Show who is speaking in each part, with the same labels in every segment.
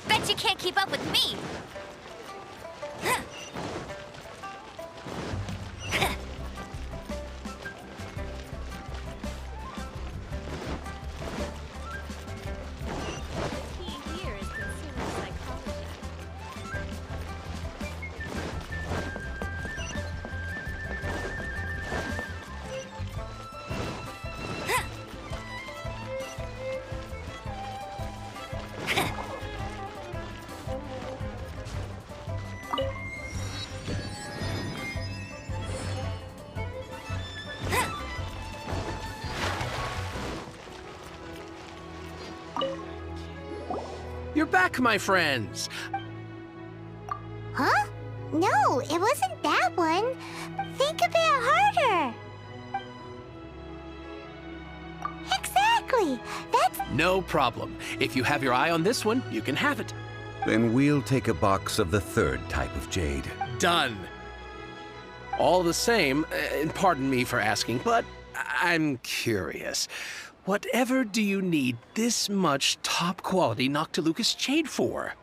Speaker 1: Bet you can't keep up with me!
Speaker 2: You're back, my friends!
Speaker 3: Huh? No, it wasn't that one. Think a bit harder. Exactly! That's...
Speaker 2: No problem. If you have your eye on this one, you can have it.
Speaker 4: Then we'll take a box of the third type of jade.
Speaker 2: Done. All the same, and pardon me for asking, but I'm curious. Whatever do you need this much top-quality Noctilucous jade for?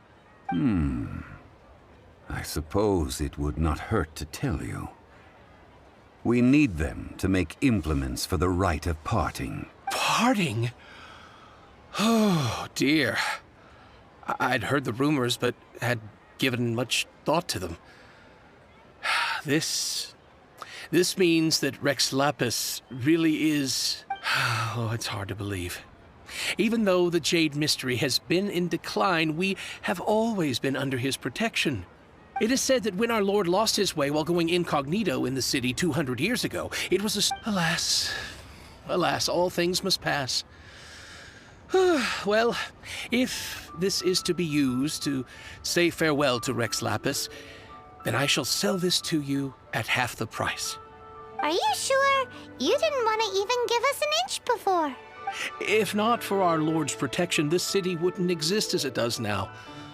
Speaker 4: I suppose it would not hurt to tell you. We need them to make implements for the rite of parting.
Speaker 2: Parting? Oh, dear. I'd heard the rumors, but had given much thought to them. This means that Rex Lapis really is... Oh, it's hard to believe. Even though the Jade Mystery has been in decline, we have always been under his protection. It is said that when our Lord lost his way while going incognito in the city 200 years ago, it was a... Alas, all things must pass. Well, if this is to be used to say farewell to Rex Lapis, then I shall sell this to you at half the price.
Speaker 3: Are you sure? You didn't want to even give us an inch before.
Speaker 2: If not for our Lord's protection, this city wouldn't exist as it does now.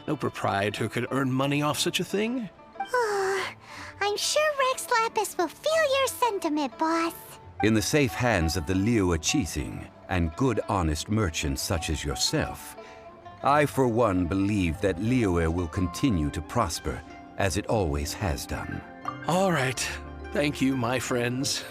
Speaker 2: No proprietor could earn money off such a thing.
Speaker 3: I'm sure Rex Lapis will feel your sentiment, boss.
Speaker 4: In the safe hands of the Liu Chising and good honest merchants such as yourself, I for one believe that Liyue will continue to prosper as it always has done.
Speaker 2: All right. Thank you, my friends.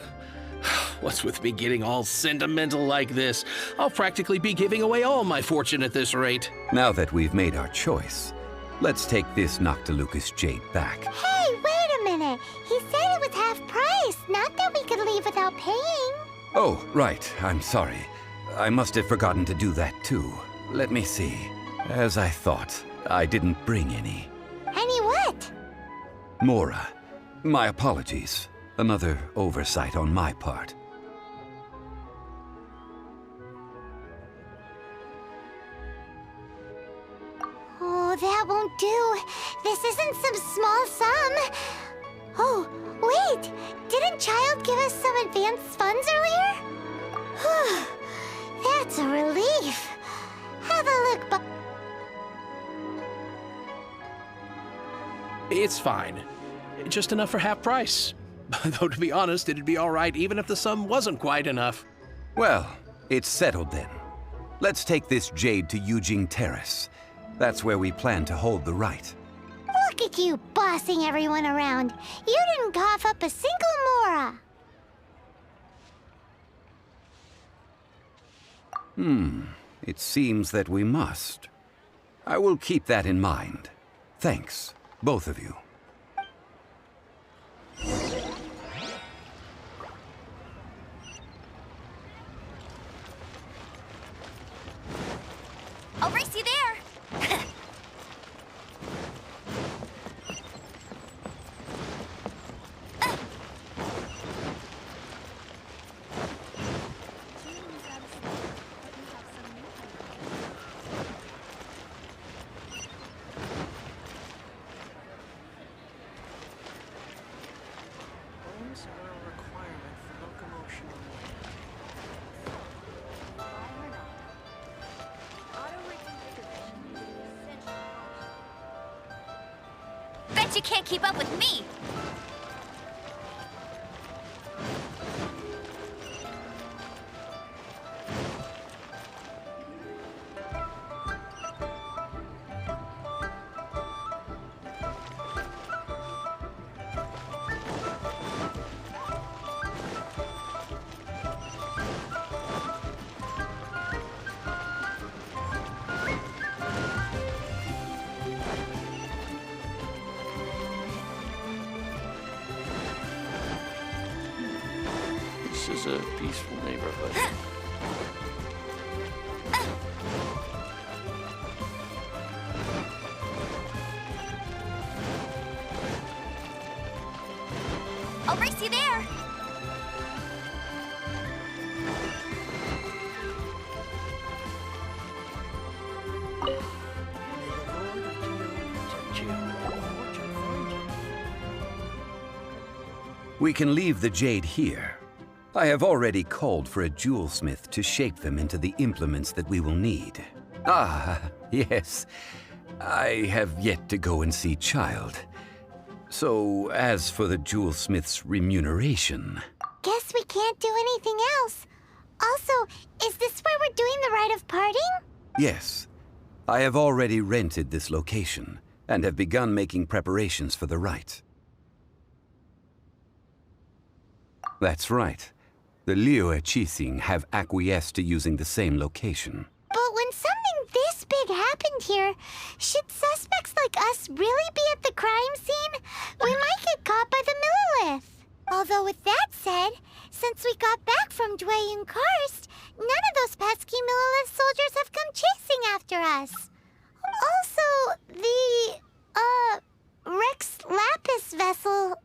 Speaker 2: What's with me getting all sentimental like this? I'll practically be giving away all my fortune at this rate.
Speaker 4: Now that we've made our choice, let's take this Noctilucous jade back.
Speaker 3: Hey, wait a minute. He said it was half price, not that we could leave without paying.
Speaker 4: Oh, right. I'm sorry. I must have forgotten to do that too. Let me see. As I thought, I didn't bring any.
Speaker 3: Any what?
Speaker 4: Mora. My apologies. Another oversight on my part.
Speaker 3: Oh, that won't do. This isn't some small sum. Oh, wait! Didn't Child give us some advanced funds earlier? Whew, that's a relief. Have a look,
Speaker 2: It's fine. Just enough for half price. Though, to be honest, it'd be all right even if the sum wasn't quite enough.
Speaker 4: Well, it's settled then. Let's take this jade to Yujing Terrace. That's where we plan to hold the rite.
Speaker 3: Look at you bossing everyone around. You didn't cough up a single Mora.
Speaker 4: It seems that we must. I will keep that in mind. Thanks, both of you.
Speaker 1: I'll race you there!
Speaker 5: Bones are a requirement for locomotion on
Speaker 1: Bet you can't keep up with me!
Speaker 6: This is a peaceful neighborhood.
Speaker 1: I'll race you there.
Speaker 4: We can leave the jade here. I have already called for a jewelsmith to shape them into the implements that we will need. Ah, yes. I have yet to go and see Child. So, as for the jewelsmith's remuneration...
Speaker 3: Guess we can't do anything else. Also, is this where we're doing the rite of parting?
Speaker 4: Yes. I have already rented this location, and have begun making preparations for the rite. That's right. The Liyue Qixing have acquiesced to using the same location.
Speaker 3: But when something this big happened here, should suspects like us really be at the crime scene? We might get caught by the Millilith. Although with that said, since we got back from Dwayne Karst, none of those pesky Millilith soldiers have come chasing after us. Also, the, Rex Lapis vessel...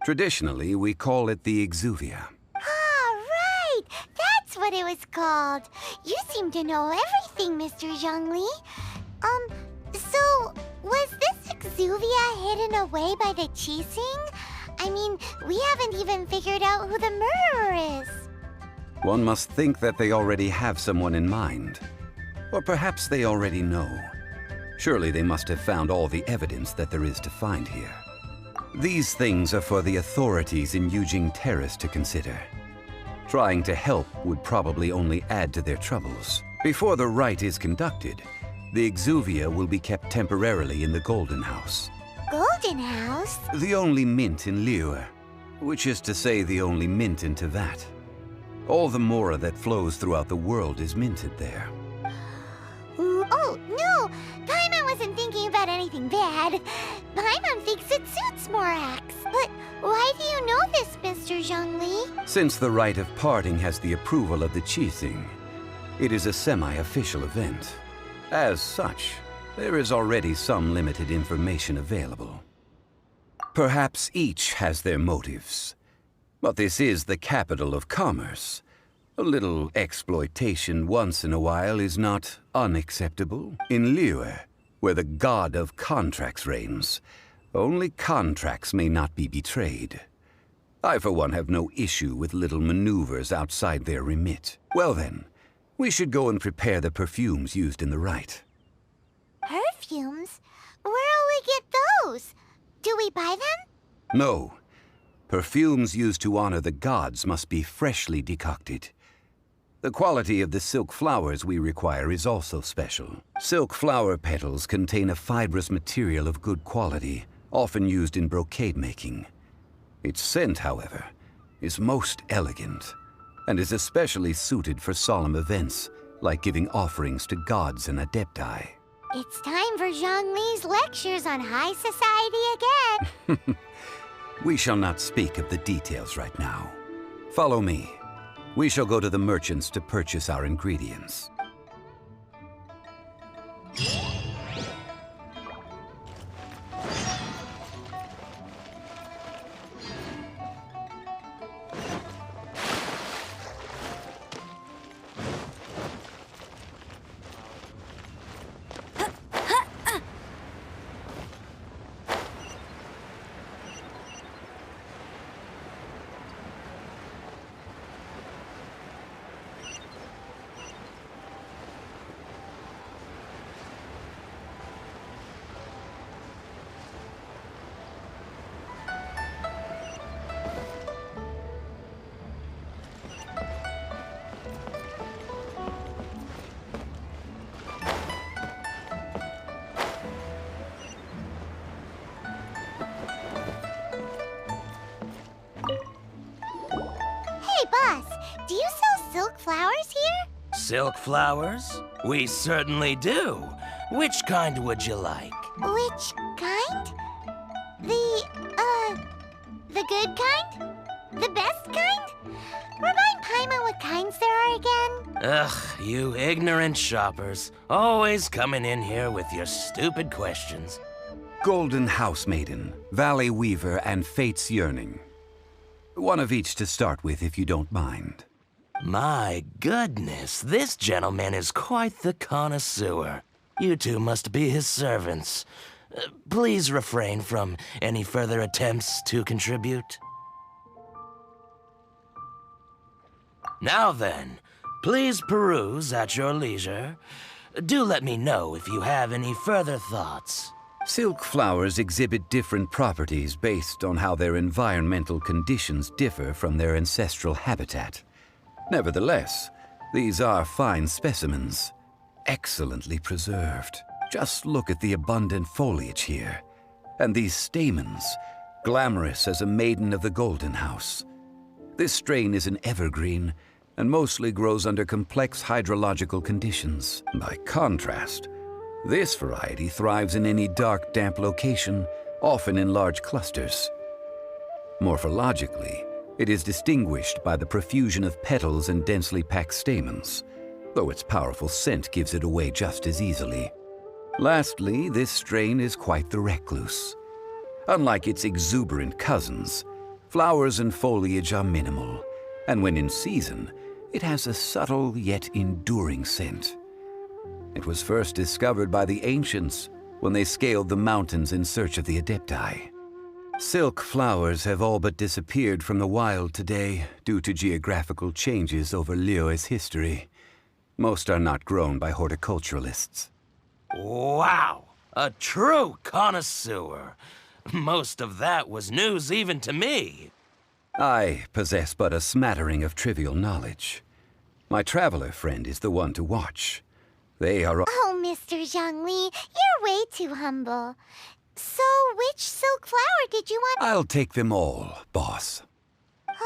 Speaker 4: Traditionally, we call it the Exuvia.
Speaker 3: Ah, right! That's what it was called. You seem to know everything, Mr. Zhongli. So, was this Exuvia hidden away by the Qixing? I mean, we haven't even figured out who the murderer is.
Speaker 4: One must think that they already have someone in mind. Or perhaps they already know. Surely they must have found all the evidence that there is to find here. These things are for the authorities in Yujing Terrace to consider. Trying to help would probably only add to their troubles. Before the rite is conducted, the Exuvia will be kept temporarily in the Golden House.
Speaker 3: Golden House?
Speaker 4: The only mint in Liyue, which is to say the only mint in Tevat. All the mora that flows throughout the world is minted there.
Speaker 3: Oh, no! Paimon wasn't thinking about anything bad. Paimon thinks it suits Morax. But why do you know this, Mr. Zhongli?
Speaker 4: Since the rite of parting has the approval of the Qixing, it is a semi-official event. As such, there is already some limited information available. Perhaps each has their motives. But this is the capital of commerce. A little exploitation once in a while is not unacceptable. In Liyue, where the god of contracts reigns, only contracts may not be betrayed. I, for one, have no issue with little maneuvers outside their remit. Well then, we should go and prepare the perfumes used in the rite.
Speaker 3: Perfumes? Where'll we get those? Do we buy them?
Speaker 4: No. Perfumes used to honor the gods must be freshly decocted. The quality of the silk flowers we require is also special. Silk flower petals contain a fibrous material of good quality, often used in brocade making. Its scent, however, is most elegant, and is especially suited for solemn events, like giving offerings to gods and adepti.
Speaker 3: It's time for Zhongli's lectures on high society again.
Speaker 4: We shall not speak of the details right now. Follow me. We shall go to the merchants to purchase our ingredients.
Speaker 3: Hey, boss, do you sell silk flowers here?
Speaker 7: Silk flowers? We certainly do. Which kind would you like?
Speaker 3: Which kind? The good kind? The best kind? Remind Paimon what kinds there are again.
Speaker 7: Ugh, you ignorant shoppers. Always coming in here with your stupid questions.
Speaker 4: Golden Housemaiden, Valley Weaver, and Fate's Yearning. One of each to start with, if you don't mind.
Speaker 7: My goodness, this gentleman is quite the connoisseur. You two must be his servants. Please refrain from any further attempts to contribute. Now then, please peruse at your leisure. Do let me know if you have any further thoughts.
Speaker 4: Silk flowers exhibit different properties based on how their environmental conditions differ from their ancestral habitat. Nevertheless, these are fine specimens, excellently preserved. Just look at the abundant foliage here, and these stamens, glamorous as a maiden of the Golden House. This strain is an evergreen, and mostly grows under complex hydrological conditions. By contrast, this variety thrives in any dark, damp location, often in large clusters. Morphologically, it is distinguished by the profusion of petals and densely packed stamens, though its powerful scent gives it away just as easily. Lastly, this strain is quite the recluse. Unlike its exuberant cousins, flowers and foliage are minimal, and when in season, it has a subtle yet enduring scent. It was first discovered by the ancients when they scaled the mountains in search of the Adepti. Silk flowers have all but disappeared from the wild today due to geographical changes over Liyue's history. Most are not grown by horticulturalists.
Speaker 7: Wow, a true connoisseur. Most of that was news even to me.
Speaker 4: I possess but a smattering of trivial knowledge. My traveler friend is the one to watch. They are...
Speaker 3: Oh, Mr. Zhongli, you're way too humble. So, which silk flower did you want?
Speaker 4: I'll take them all, boss.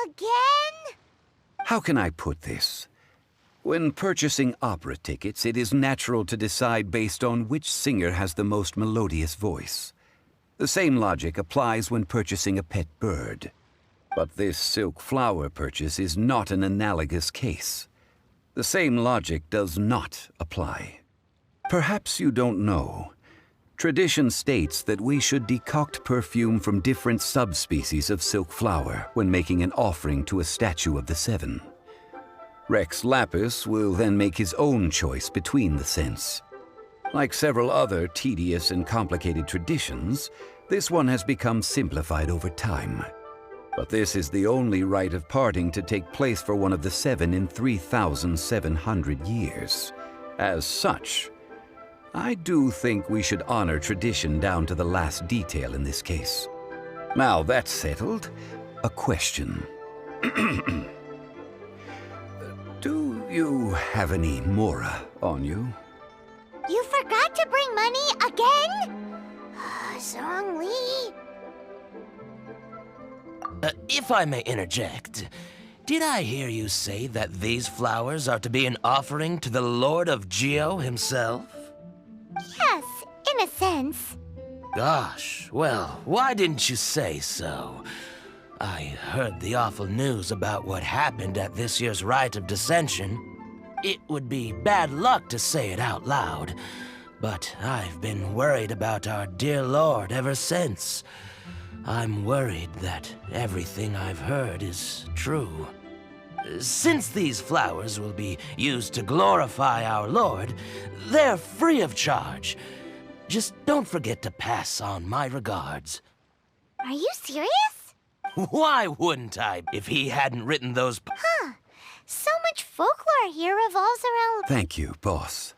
Speaker 3: Again?
Speaker 4: How can I put this? When purchasing opera tickets, it is natural to decide based on which singer has the most melodious voice. The same logic applies when purchasing a pet bird. But this silk flower purchase is not an analogous case. The same logic does not apply. Perhaps you don't know. Tradition states that we should decoct perfume from different subspecies of silk flower when making an offering to a statue of the Seven. Rex Lapis will then make his own choice between the scents. Like several other tedious and complicated traditions, this one has become simplified over time. But this is the only rite of parting to take place for one of the Seven in 3,700 years. As such, I do think we should honor tradition down to the last detail in this case. Now that's settled, a question. Do you have any mora on you?
Speaker 3: You forgot to bring money again? Zhongli.
Speaker 7: If I may interject, did I hear you say that these flowers are to be an offering to the Lord of Geo himself?
Speaker 3: Yes, in a sense.
Speaker 7: Gosh, well, why didn't you say so? I heard the awful news about what happened at this year's Rite of Dissension. It would be bad luck to say it out loud, but I've been worried about our dear Lord ever since. I'm worried that everything I've heard is true. Since these flowers will be used to glorify our Lord, they're free of charge. Just don't forget to pass on my regards.
Speaker 3: Are you serious?
Speaker 7: Why wouldn't I, if he hadn't written those...
Speaker 3: So much folklore here revolves around
Speaker 4: Thank you, boss.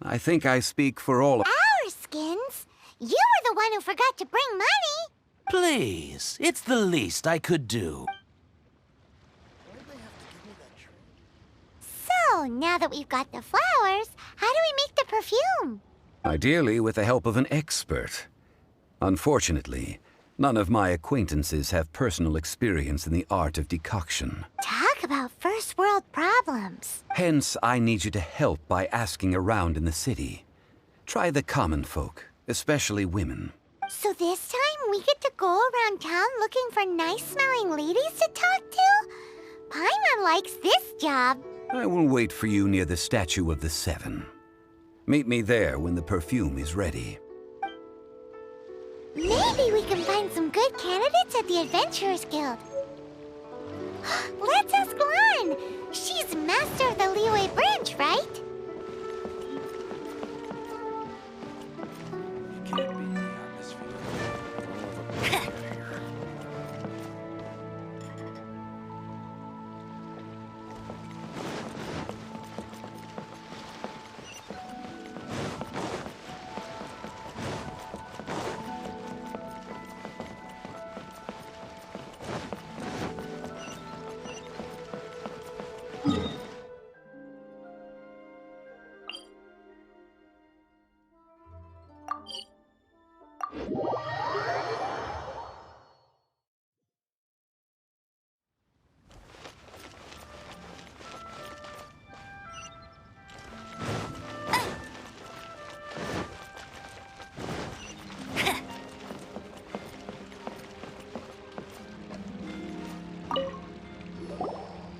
Speaker 4: I think I speak for all of...
Speaker 3: our skins. You were the one who forgot to bring money.
Speaker 7: Please, it's the least I could do.
Speaker 3: So, now that we've got the flowers, how do we make the perfume?
Speaker 4: Ideally with the help of an expert. Unfortunately, none of my acquaintances have personal experience in the art of decoction.
Speaker 3: Talk about first world problems.
Speaker 4: Hence, I need you to help by asking around in the city. Try the common folk, especially women.
Speaker 3: So this time we get to go around town looking for nice-smelling ladies to talk to? Paimon likes this job.
Speaker 4: I will wait for you near the statue of the Seven. Meet me there when the perfume is ready.
Speaker 3: Maybe we can find some good candidates at the Adventurers Guild. Let's ask Lan. She's master of the Liyue branch, right?
Speaker 5: You can't beat the atmosphere.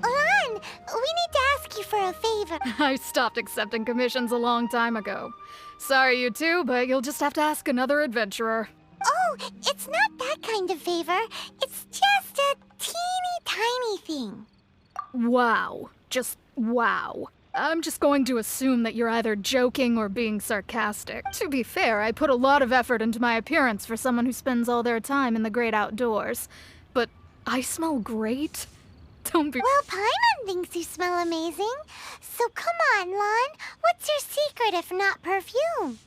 Speaker 3: Lan, we need to ask you for a favor.
Speaker 8: I stopped accepting commissions a long time ago. Sorry, you two, but you'll just have to ask another adventurer.
Speaker 3: Oh, it's not that kind of favor. It's just a teeny tiny thing.
Speaker 8: Wow. Just wow. I'm just going to assume that you're either joking or being sarcastic. To be fair, I put a lot of effort into my appearance for someone who spends all their time in the great outdoors. But I smell great? Don't be—
Speaker 3: Well, Paimon thinks you smell amazing. So come on, Lan. What's your secret if not perfume?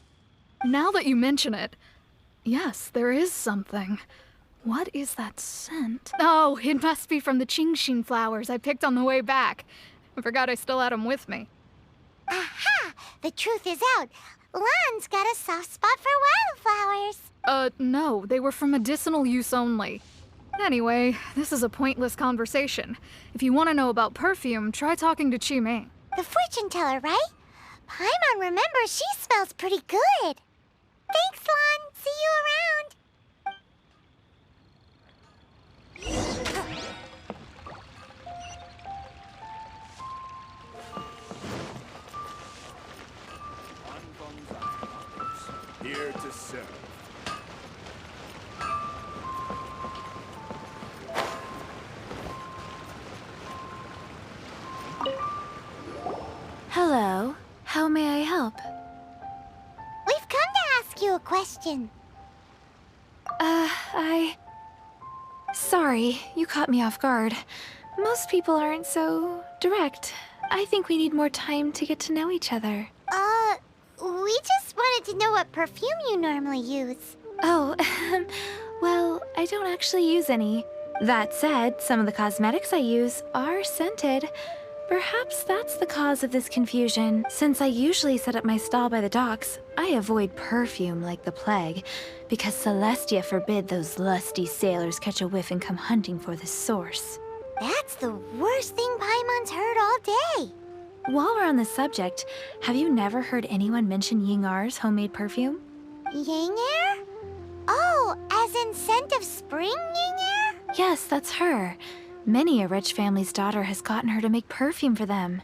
Speaker 8: Now that you mention it, yes, there is something. What is that scent? Oh, it must be from the Genshin flowers I picked on the way back. I forgot I still had them with me.
Speaker 3: Aha! The truth is out. Lan's got a soft spot for wildflowers.
Speaker 8: No, they were for medicinal use only. Anyway, this is a pointless conversation. If you want to know about perfume, try talking to Chi-Ming.
Speaker 3: The fortune teller, right? Paimon remembers she smells pretty good. Thanks, Lan. See you around.
Speaker 9: Here to serve.
Speaker 10: Hello. How may I help?
Speaker 3: We've come to ask you a question.
Speaker 10: Sorry, you caught me off guard. Most people aren't so direct. I think we need more time to get to know each other.
Speaker 3: We just wanted to know what perfume you normally use.
Speaker 10: Oh, well, I don't actually use any. That said, some of the cosmetics I use are scented. Perhaps that's the cause of this confusion. Since I usually set up my stall by the docks, I avoid perfume like the plague, because Celestia forbid those lusty sailors catch a whiff and come hunting for the source.
Speaker 3: That's the worst thing Paimon's heard all day.
Speaker 10: While we're on the subject, have you never heard anyone mention Ying-Ar's homemade perfume?
Speaker 3: Ying-Er? Oh, as in scent of spring, Ying-Er?
Speaker 10: Yes, that's her. Many a rich family's daughter has gotten her to make perfume for them.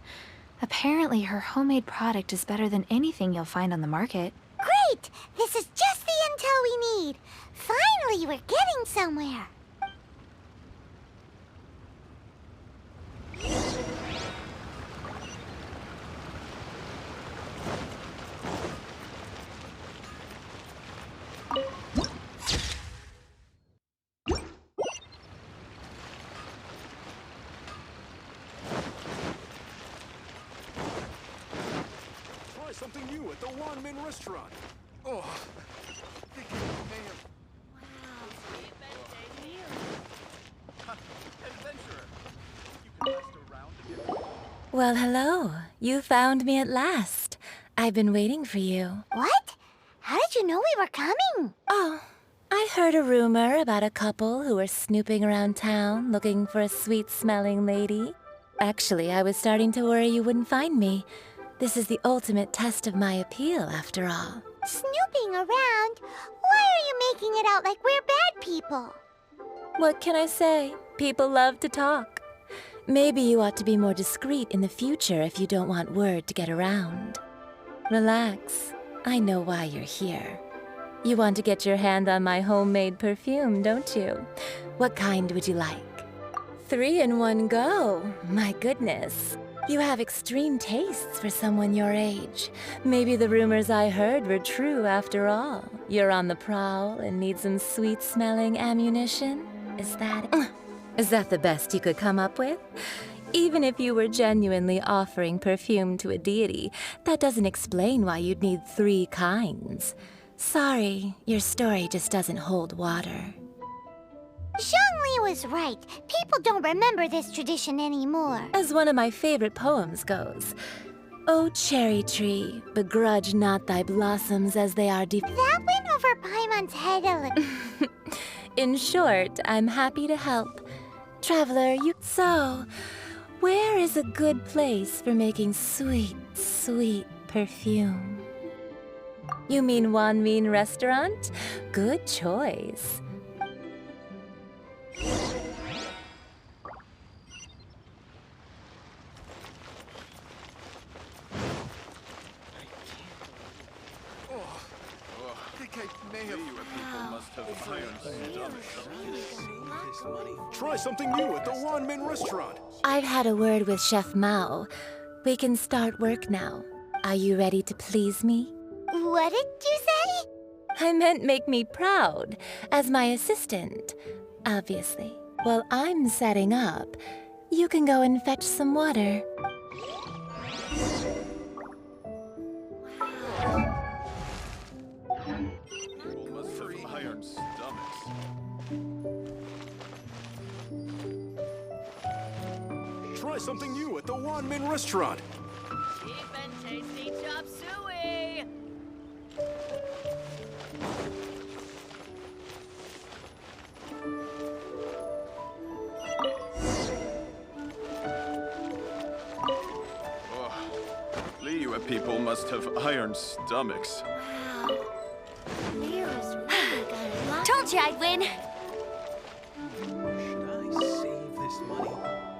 Speaker 10: Apparently, her homemade product is better than anything you'll find on the market.
Speaker 3: Great! This is just the intel we need. Finally, we're getting somewhere.
Speaker 9: Try something new at the Wanmin restaurant. Oh, thinking it may have... Adventurer, you can rest around again.
Speaker 11: Well, hello. You found me at last. I've been waiting for you.
Speaker 3: What? How did you know we were coming?
Speaker 11: Oh, I heard a rumor about a couple who were snooping around town looking for a sweet-smelling lady. Actually, I was starting to worry you wouldn't find me. This is the ultimate test of my appeal, after all.
Speaker 3: Snooping around? Why are you making it out like we're bad people?
Speaker 11: What can I say? People love to talk. Maybe you ought to be more discreet in the future if you don't want word to get around. Relax. I know why you're here. You want to get your hand on my homemade perfume, don't you? What kind would you like? 3 in one go. My goodness. You have extreme tastes for someone your age. Maybe the rumors I heard were true after all. You're on the prowl and need some sweet-smelling ammunition? Is that the best you could come up with? Even if you were genuinely offering perfume to a deity, that doesn't explain why you'd need 3 kinds. Sorry, your story just doesn't hold water.
Speaker 3: Zhongli was right. People don't remember this tradition anymore.
Speaker 11: As one of my favorite poems goes, "O cherry tree, begrudge not thy blossoms as they are deep."
Speaker 3: That went over Paimon's head a little.
Speaker 11: In short, I'm happy to help. Traveler, So, where is a good place for making sweet, sweet perfume? You mean Wanmin Restaurant? Good choice.
Speaker 9: Try something new at the Wanmin Restaurant.
Speaker 11: I've had a word with Chef Mao. We can start work now. Are you ready to please me?
Speaker 3: What did you say?
Speaker 11: I meant make me proud, as my assistant, obviously. While I'm setting up, you can go and fetch some water.
Speaker 9: Try something new at the Wanmin Restaurant.
Speaker 1: Cheap and tasty chop suey.
Speaker 9: Liyue people must have iron stomachs.
Speaker 1: Told you I'd win.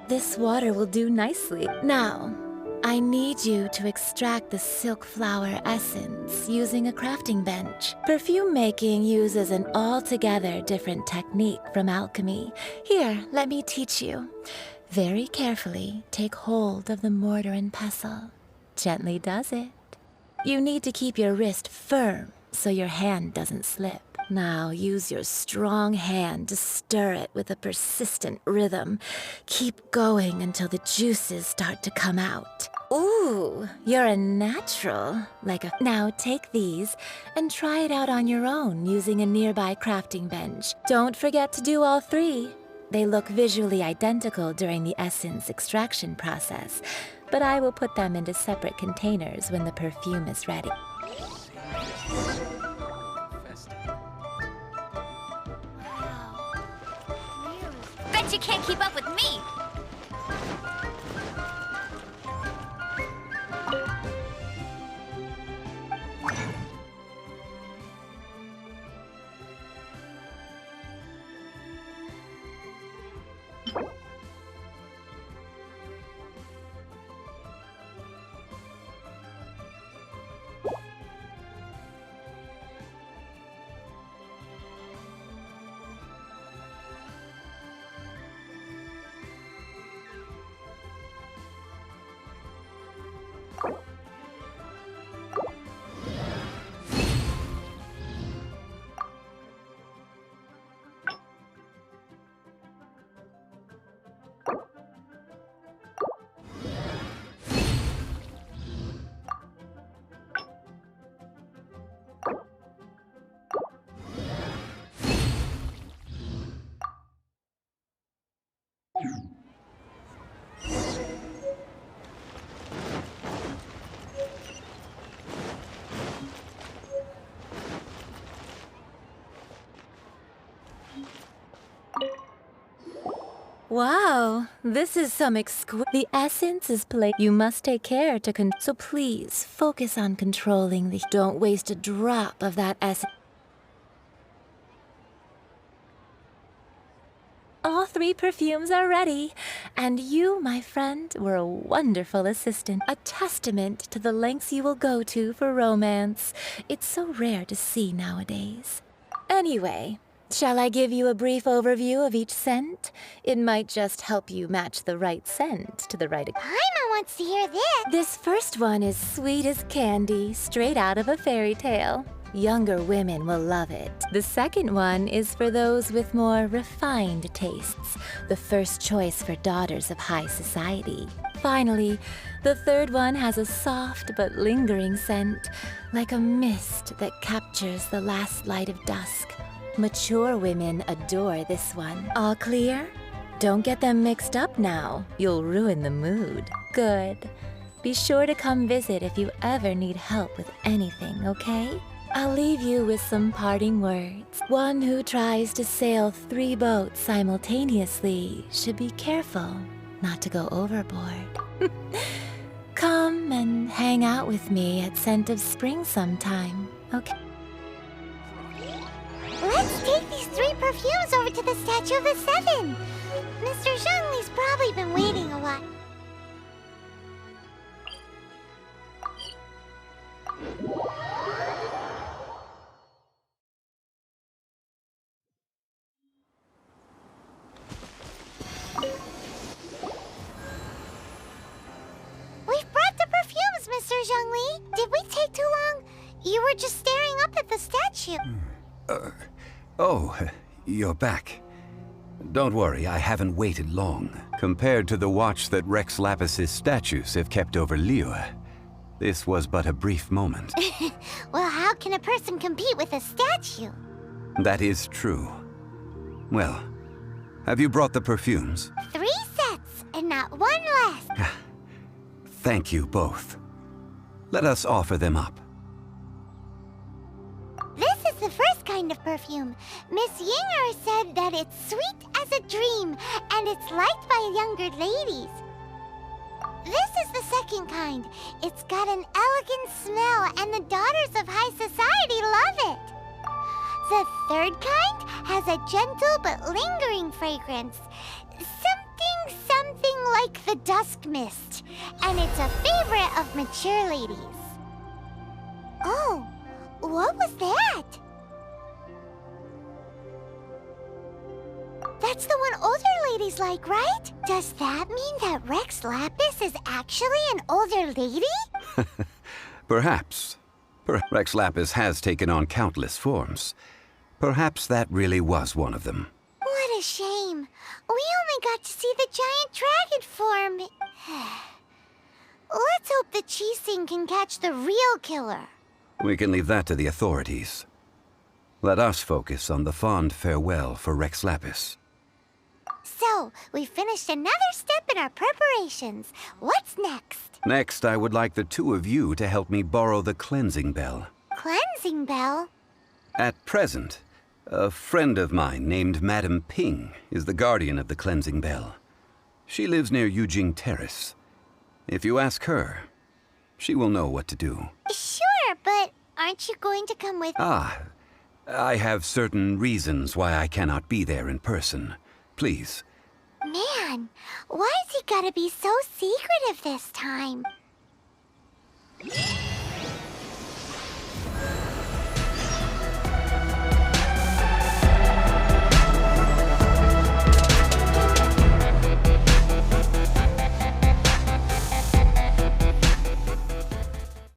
Speaker 11: This water will do nicely. Now, I need you to extract the silk flower essence using a crafting bench. Perfume making uses an altogether different technique from alchemy. Here, let me teach you. Very carefully, take hold of the mortar and pestle. Gently does it. You need to keep your wrist firm so your hand doesn't slip. Now use your strong hand to stir it with a persistent rhythm. Keep going until the juices start to come out. Ooh, you're a natural. Now take these and try it out on your own using a nearby crafting bench. Don't forget to do all 3. They look visually identical during the essence extraction process, but I will put them into separate containers when the perfume is ready.
Speaker 1: Bet you can't keep up with me.
Speaker 11: Wow, Oh, this is some The essence is You must take care to So please, focus on controlling the... Don't waste a drop of that essence. All 3 perfumes are ready, and you, my friend, were a wonderful assistant. A testament to the lengths you will go to for romance. It's so rare to see nowadays. Anyway, shall I give you a brief overview of each scent? It might just help you match the right scent to the right...
Speaker 3: Paimon wants to hear this.
Speaker 11: This first one is sweet as candy, straight out of a fairy tale. Younger women will love it. The second one is for those with more refined tastes, the first choice for daughters of high society. Finally, the third one has a soft but lingering scent, like a mist that captures the last light of dusk. Mature women adore this one. All clear? Don't get them mixed up now. You'll ruin the mood. Good. Be sure to come visit if you ever need help with anything, okay? I'll leave you with some parting words. One who tries to sail 3 boats simultaneously should be careful not to go overboard. Come and hang out with me at Scent of Spring sometime, okay?
Speaker 3: Let's take these 3 perfumes over to the Statue of the Seven. Mr. Zhongli's probably been waiting a while. We've brought the perfumes, Mr. Zhongli. Did we take too long? You were just staring up at the statue.
Speaker 4: Oh, you're back. Don't worry, I haven't waited long. Compared to the watch that Rex Lapis's statues have kept over Liyue, this was but a brief moment.
Speaker 3: Well, how can a person compete with a statue?
Speaker 4: That is true. Well, have you brought the perfumes?
Speaker 3: 3 sets, and not one less.
Speaker 4: Thank you both. Let us offer them up.
Speaker 3: This is the first kind of perfume. Miss Yinger said that it's sweet as a dream, and it's liked by younger ladies. This is the second kind. It's got an elegant smell, and the daughters of high society love it. The third kind has a gentle but lingering fragrance. Something like the dusk mist, and it's a favorite of mature ladies. Oh, what was that? That's the one older ladies like, right? Does that mean that Rex Lapis is actually an older lady?
Speaker 4: Perhaps. Rex Lapis has taken on countless forms. Perhaps that really was one of them.
Speaker 3: What a shame. We only got to see the giant dragon form. Let's hope the Qixing can catch the real killer.
Speaker 4: We can leave that to the authorities. Let us focus on the fond farewell for Rex Lapis.
Speaker 3: So, we finished another step in our preparations. What's next?
Speaker 4: Next, I would like the 2 of you to help me borrow the cleansing bell.
Speaker 3: Cleansing bell?
Speaker 4: At present, a friend of mine named Madame Ping is the guardian of the cleansing bell. She lives near Yujing Terrace. If you ask her, she will know what to do.
Speaker 3: Sure, but aren't you going to come with...
Speaker 4: I have certain reasons why I cannot be there in person. Please.
Speaker 3: Man, why's he gotta be so secretive this time?